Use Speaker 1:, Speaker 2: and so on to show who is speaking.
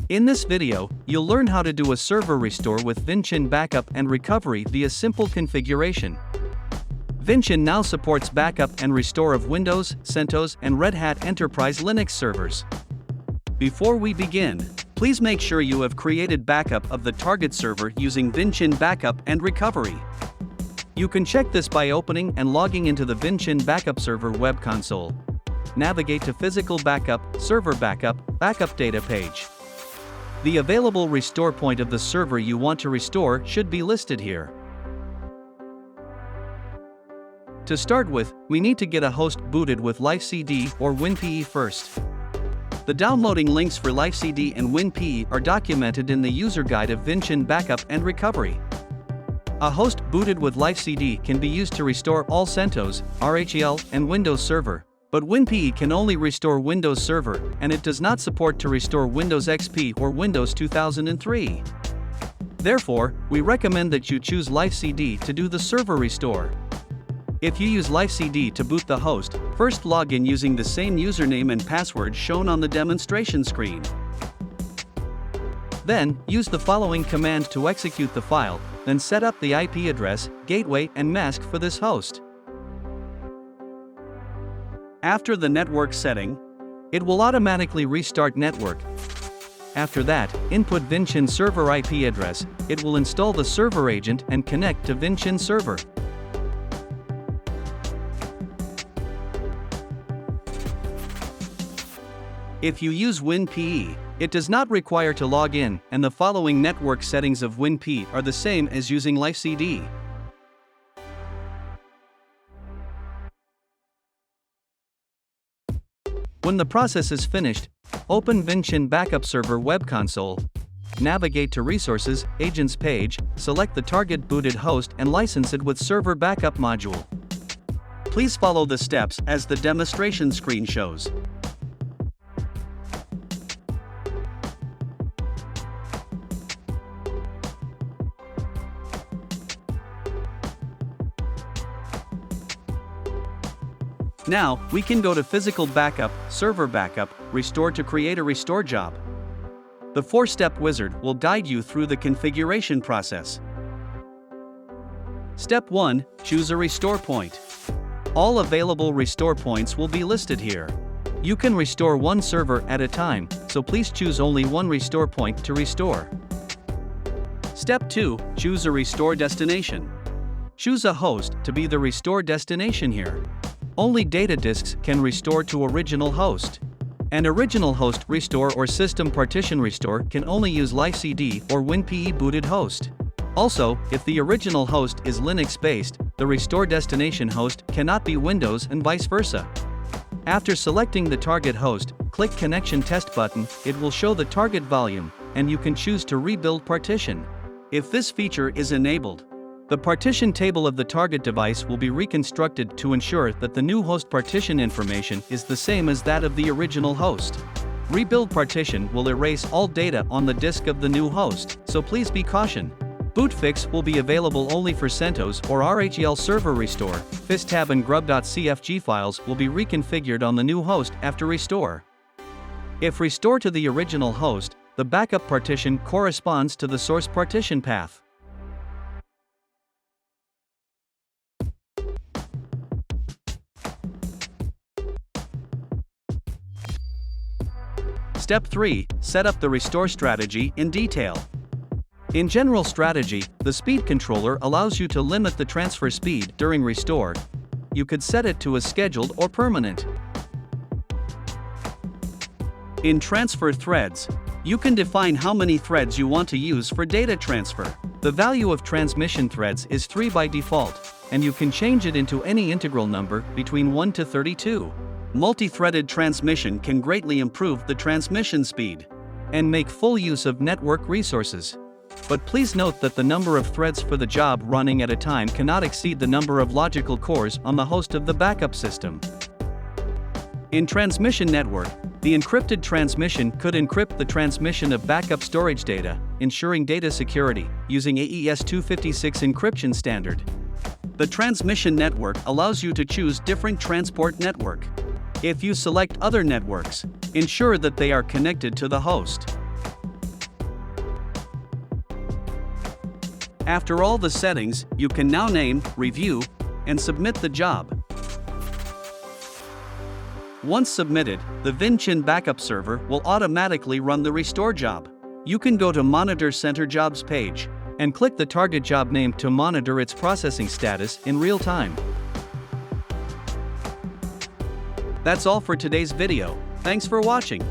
Speaker 1: In this video, you'll learn how to do a server restore with Vinchin Backup and Recovery via simple configuration. Vinchin now supports backup and restore of Windows, CentOS, and Red Hat Enterprise Linux servers. Before we begin, please make sure you have created backup of the target server using Vinchin Backup and Recovery. You can check this by opening and logging into the Vinchin Backup Server web console. Navigate to Physical Backup, Server Backup, Backup Data page. The available restore point of the server you want to restore should be listed here. To start with, we need to get a host booted with LifeCD or WinPE first. The downloading links for LifeCD and WinPE are documented in the user guide of Vinchin Backup and Recovery. A host booted with LifeCD can be used to restore all CentOS, RHEL, and Windows Server, but WinPE can only restore Windows Server, and it does not support to restore Windows XP or Windows 2003. Therefore, we recommend that you choose LifeCD to do the server restore. If you use LifeCD to boot the host, first log in using the same username and password shown on the demonstration screen. Then, use the following command to execute the file, then set up the IP address, gateway, and mask for this host. After the network setting, it will automatically restart network. After that, input Vinchin server IP address, it will install the server agent and connect to Vinchin server. If you use WinPE, it does not require to log in, and the following network settings of WinPE are the same as using LifeCD. When the process is finished, open Vinchin Backup Server web console, navigate to Resources, Agents page, select the target booted host and license it with Server Backup module. Please follow the steps as the demonstration screen shows. Now, we can go to Physical Backup, Server Backup, Restore to create a restore job. The 4-step wizard will guide you through the configuration process. Step 1, choose a restore point. All available restore points will be listed here. You can restore one server at a time, so please choose only one restore point to restore. Step 2, choose a restore destination. Choose a host to be the restore destination here. Only data disks can restore to original host. An original host restore or system partition restore can only use LifeCD or WinPE booted host. Also, if the original host is Linux-based, the restore destination host cannot be Windows and vice versa. After selecting the target host, click Connection Test button, it will show the target volume, and you can choose to rebuild partition. If this feature is enabled, the partition table of the target device will be reconstructed to ensure that the new host partition information is the same as that of the original host. Rebuild partition will erase all data on the disk of the new host, so please be caution. Bootfix will be available only for CentOS or RHEL server restore. Fistab and grub.cfg files will be reconfigured on the new host after restore. If restore to the original host, the backup partition corresponds to the source partition path. Step 3, set up the restore strategy in detail. In general strategy, the speed controller allows you to limit the transfer speed during restore. You could set it to a scheduled or permanent. In transfer threads, you can define how many threads you want to use for data transfer. The value of transmission threads is 3 by default, and you can change it into any integral number between 1 to 32. Multi-threaded transmission can greatly improve the transmission speed and make full use of network resources. But please note that the number of threads for the job running at a time cannot exceed the number of logical cores on the host of the backup system. In transmission network, the encrypted transmission could encrypt the transmission of backup storage data, ensuring data security, using AES 256 encryption standard. The transmission network allows you to choose different transport network. If you select other networks, ensure that they are connected to the host. After all the settings, you can now name, review, and submit the job. Once submitted, the Vinchin Backup server will automatically run the restore job. You can go to Monitor Center Jobs page and click the target job name to monitor its processing status in real time. That's all for today's video. Thanks for watching.